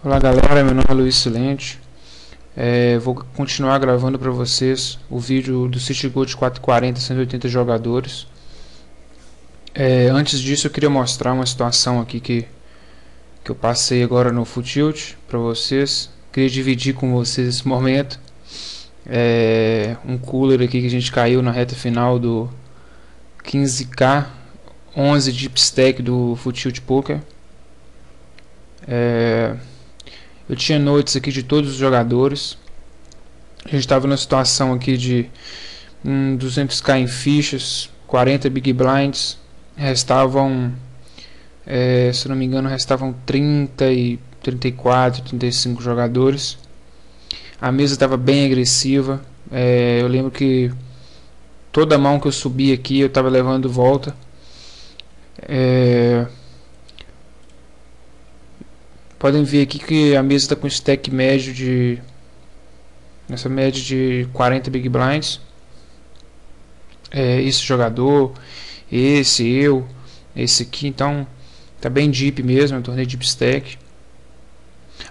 Olá galera, meu nome é Luiz Silente. Vou continuar gravando para vocês o vídeo do City Gold 440 180 jogadores. Antes disso eu queria mostrar uma situação aqui que eu passei agora no Full Tilt para vocês. Queria dividir com vocês esse momento. Um cooler aqui que a gente caiu na reta final do 15k 11 Deep Stack do Full Tilt Poker. Eu tinha notes aqui de todos os jogadores. A gente estava numa situação aqui de 200k em fichas, 40 big blinds, restavam, se não me engano, restavam 30 e 34, 35 jogadores. A mesa estava bem agressiva. Eu lembro que toda mão que eu subi aqui eu estava levando volta. Podem ver aqui que a mesa está com stack médio de nessa média de 40 big blinds. Esse jogador, esse aqui, então tá bem deep mesmo, é um torneio deep stack.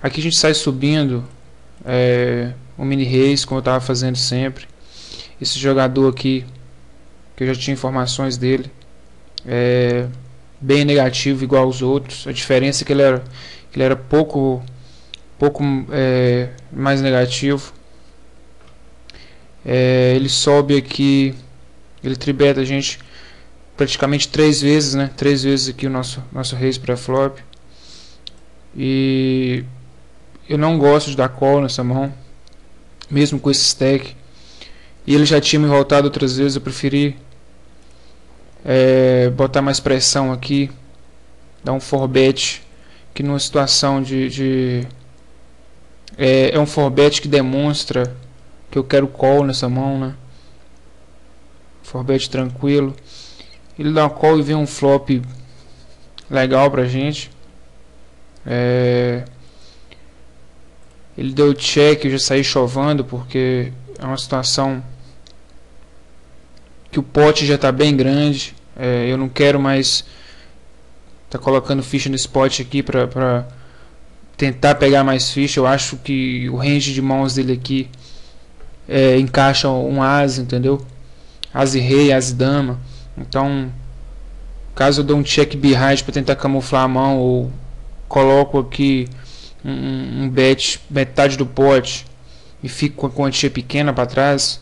Aqui a gente sai subindo um mini race como eu estava fazendo sempre. Esse jogador aqui, que eu já tinha informações dele, bem negativo igual aos outros. A diferença é que ele era pouco mais negativo. Ele sobe aqui, ele tribeta a gente praticamente 3 vezes, né? 3 vezes aqui o nosso raise pré-flop. E eu não gosto de dar call nessa mão, mesmo com esse stack. E ele já tinha me voltado outras vezes, eu preferi botar mais pressão aqui, dar um 4bet, que numa situação é um 4bet que demonstra que eu quero call nessa mão, né? 4bet tranquilo. Ele dá uma call e vem um flop legal pra gente. Ele deu check, eu já saí chovando porque é uma situação que o pote já está bem grande. Eu não quero mais tá colocando ficha nesse pote aqui para tentar pegar mais ficha. Eu acho que o range de mãos dele aqui encaixa um as, entendeu? As e rei, as e dama. Então, caso eu dê um check behind para tentar camuflar a mão, ou coloco aqui um bet metade do pote e fico com a quantia pequena para trás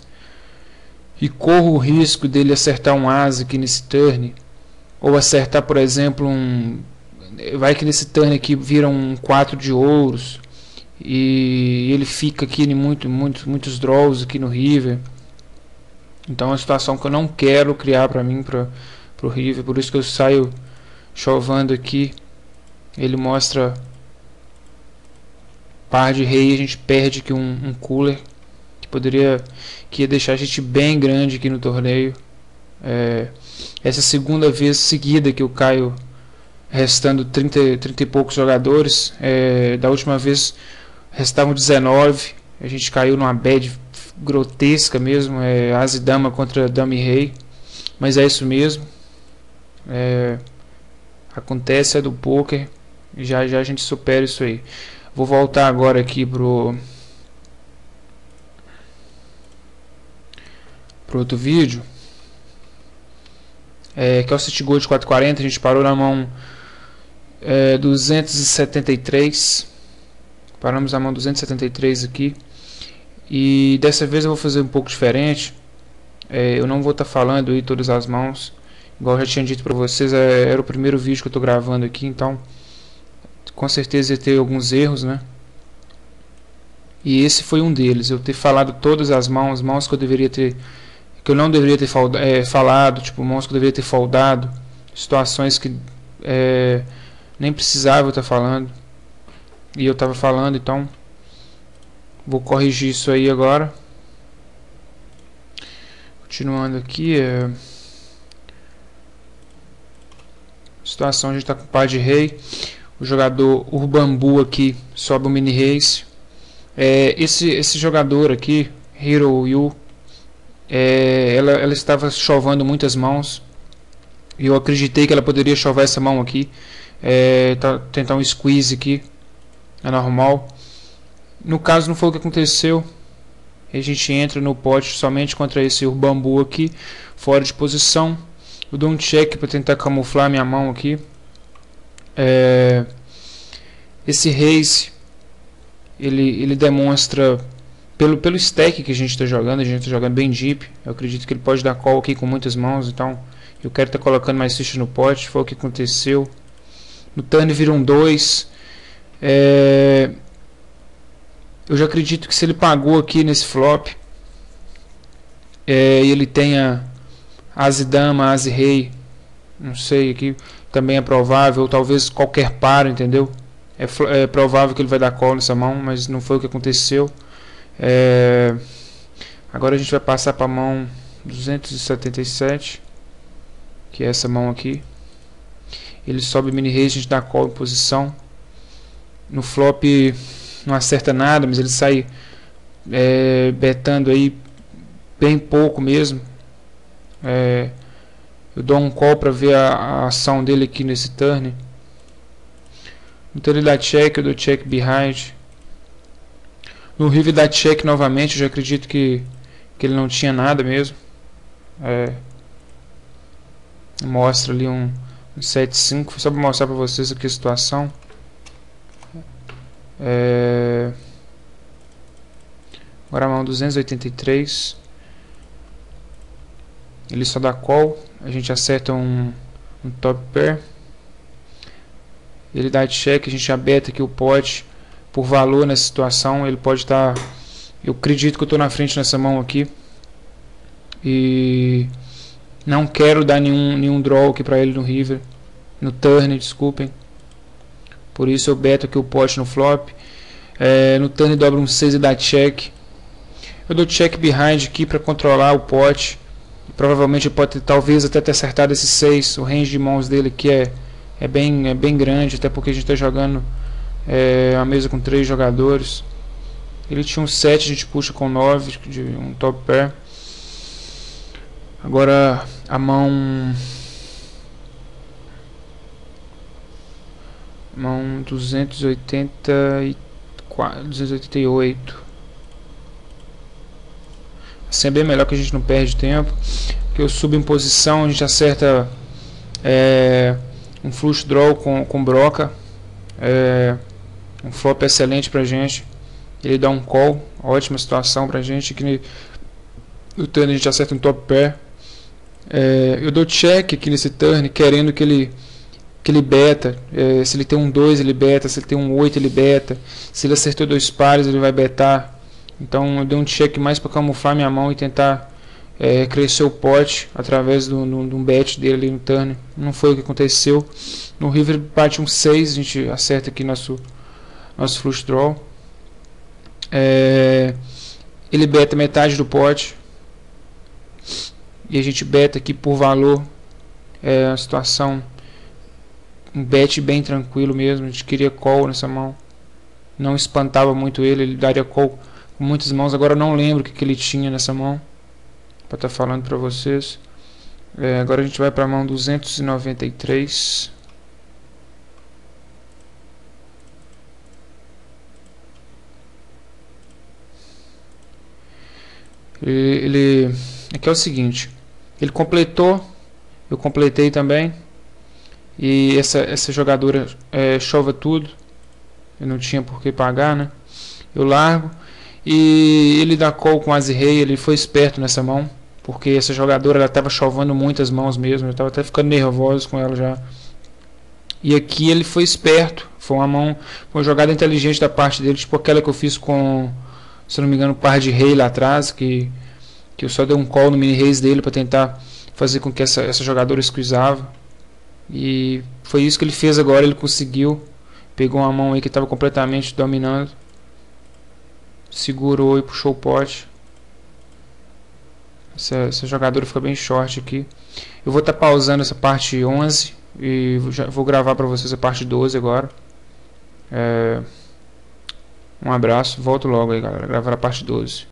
e corro o risco dele acertar um as aqui nesse turn, ou acertar, por exemplo, vai que nesse turn aqui vira um 4 de ouros e ele fica aqui em muitos draws aqui no river. Então é uma situação que eu não quero criar para mim, pro river. Por isso que eu saio chovando aqui. Ele mostra par de rei, a gente perde aqui um cooler que ia deixar a gente bem grande aqui no torneio. Essa segunda vez seguida que eu caio restando 30 e poucos jogadores. Da última vez restavam 19, a gente caiu numa bad grotesca mesmo, as e dama contra dama e rei, mas é isso mesmo. Acontece, é do poker, e já a gente supera isso aí. Vou voltar agora aqui pro outro vídeo, que é o City Gold 440. A gente parou na mão 273, paramos na mão 273 aqui, e dessa vez eu vou fazer um pouco diferente. Eu não vou estar falando aí todas as mãos, igual eu já tinha dito para vocês. Era o primeiro vídeo que eu estou gravando aqui, então com certeza ia ter alguns erros, né? E esse foi um deles, eu ter falado todas as mãos que eu não deveria ter falado, tipo mãos que eu deveria ter foldado, situações que nem precisava eu estar falando e eu estava falando. Então vou corrigir isso aí agora. Continuando aqui, situação, a gente está com par de rei. O jogador Urbambu aqui sobe o mini race. Esse jogador aqui, Hero Yu, ela estava chovando muitas mãos e eu acreditei que ela poderia chover essa mão aqui, tentar um squeeze aqui. é normal. No caso não foi o que aconteceu. A gente entra no pote somente contra esse bambu aqui, fora de posição. Eu dou um check para tentar camuflar minha mão aqui. Esse raise ele demonstra pelo stack que a gente está jogando. A gente está jogando bem deep. Eu acredito que ele pode dar call aqui com muitas mãos, então eu quero estar colocando mais fichas no pote. Foi o que aconteceu. No turn vira um 2. Eu já acredito que se ele pagou aqui nesse flop, e ele tenha As dama, As rei, não sei, aqui também é provável, ou talvez qualquer par, entendeu? É provável que ele vai dar call nessa mão, mas não foi o que aconteceu. Agora a gente vai passar para a mão 277, que é essa mão aqui. Ele sobe mini raise, a gente dá call em posição. No flop não acerta nada, mas ele sai betando aí bem pouco mesmo. Eu dou um call para ver a ação dele aqui nesse turn. Então ele dá check, eu dou check behind. No river dá check novamente, eu já acredito que ele não tinha nada mesmo. Mostra ali um 7-5, só para mostrar para vocês aqui a situação. Agora a mão 283. Ele só dá call. A gente acerta um top pair. Ele dá check. A gente aberta aqui o pot por valor nessa situação. Ele pode estar... Eu acredito que eu estou na frente nessa mão aqui. E não quero dar nenhum draw aqui para ele no river. No turn, desculpem. Por isso eu beto aqui o pot no flop. No turn dobra um 6 e dá check. Eu dou check behind aqui para controlar o pot. Provavelmente ele pode talvez até ter acertado esse 6. O range de mãos dele aqui é bem grande, até porque a gente está jogando a mesa com 3 jogadores. Ele tinha um 7, a gente puxa com 9 de um top pair. Agora a mão 288. Assim é bem melhor, que a gente não perde tempo. Que eu subo em posição, a gente acerta um flush draw com broca. Um flop excelente pra gente. Ele dá um call, ótima situação pra gente. Aqui no turn a gente acerta um top pair. Eu dou check aqui nesse turn, querendo que ele beta. Se ele tem um 2 ele beta, se ele tem um 8 ele beta, se ele acertou 2 pares ele vai betar. Então eu dei um check mais para camuflar minha mão e tentar crescer o pot através de um bet dele ali no turn. Não foi o que aconteceu. No river bate um 6, a gente acerta aqui nosso flush draw. Ele beta metade do pot e a gente beta aqui por valor. A situação, um bet bem tranquilo mesmo. A gente queria call nessa mão, não espantava muito ele daria call com muitas mãos. Agora eu não lembro o que ele tinha nessa mão para estar falando para vocês. Agora a gente vai para a mão 293. Aqui é o seguinte, ele completou, eu completei também, e essa jogadora chova tudo, eu não tinha por que pagar, né? Eu largo e ele dá call com as rei. Ele foi esperto nessa mão, porque essa jogadora ela estava chovando muitas mãos mesmo, eu estava até ficando nervoso com ela já. E aqui ele foi esperto, foi uma jogada inteligente da parte dele, tipo aquela que eu fiz com, se não me engano, o par de rei lá atrás, que eu só dei um call no mini raise dele para tentar fazer com que essa jogadora squeezava. E foi isso que ele fez agora, ele conseguiu. Pegou uma mão aí que estava completamente dominando, segurou e puxou o pote. Essa jogadora fica bem short aqui. Eu vou estar pausando essa parte 11 e já vou gravar para vocês a parte 12 agora. Um abraço, volto logo aí, galera, gravar a parte 12.